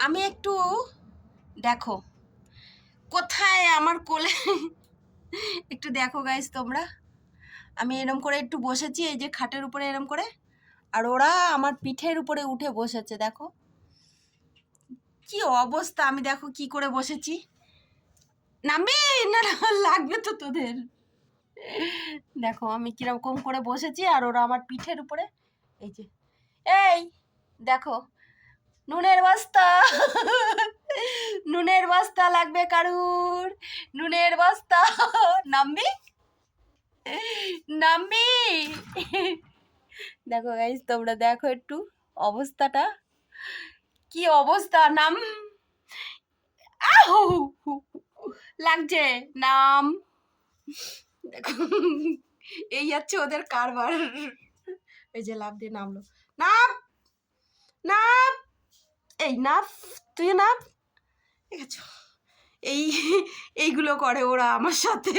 আমি একটু দেখো কোথায় আমার কোলে একটু দেখো গাইস তোমরা, আমি এরম করে একটু বসেছি এই যে খাটের উপরে এরম করে, আর ওরা আমার পিঠের উপরে উঠে বসেছে। দেখো কি অবস্থা, আমি দেখো কি করে বসেছি। নামবি না? না, লাগবে তো তোদের। দেখো আমি কিরকম করে বসেছি আর ওরা আমার পিঠের উপরে। এই যে এই দেখো, নুনের বস্তা, নুনের বস্তা লাগবে কারুর, নুনের বস্তা। নামবি? নামবি? দেখো গাইস তোমরা দেখো একটু অবস্থাটা, কি অবস্থা। নাম, আহু লাগছে, নাম। দেখো এই যাচ্ছে ওদের কারবার। এই যে লাভ দিয়ে নামলো, নাম, নাম, এই নাম, তুই নাম। ঠিক আছে, এই এইগুলো করে ওরা আমার সাথে।